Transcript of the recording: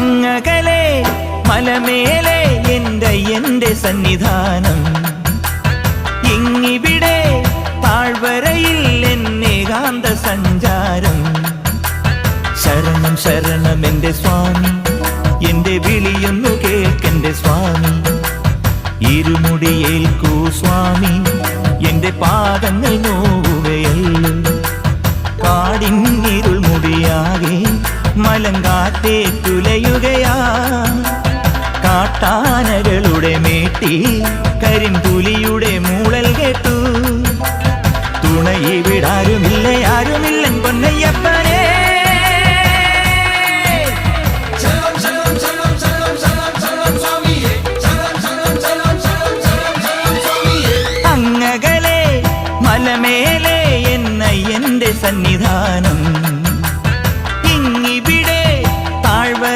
അങ്ങകലെ മലമേലെ എന്റെ സന്നിധാനം, ഇങ്ങിവിടെ താഴ്വരയിൽ എന്നേകാന്ത സഞ്ചാരം. ശരണം ശരണം എന്റെ സ്വാമി, എന്റെ വിളിയൊന്നു കേൾക്കെന്റെ സ്വാമി. ഇരുമുടിയേൽക്കൂ സ്വാമി, എന്റെ പാദങ്ങൾ നോവുകയല്ലോ. കാടിന്നിരുൾ മുടിയാകെ മലങ്കാറ്റേ തുലയുകയാ. കാട്ടാനകളുടെ മേട്ടി കരിമ്പുലിയുടെ മൂള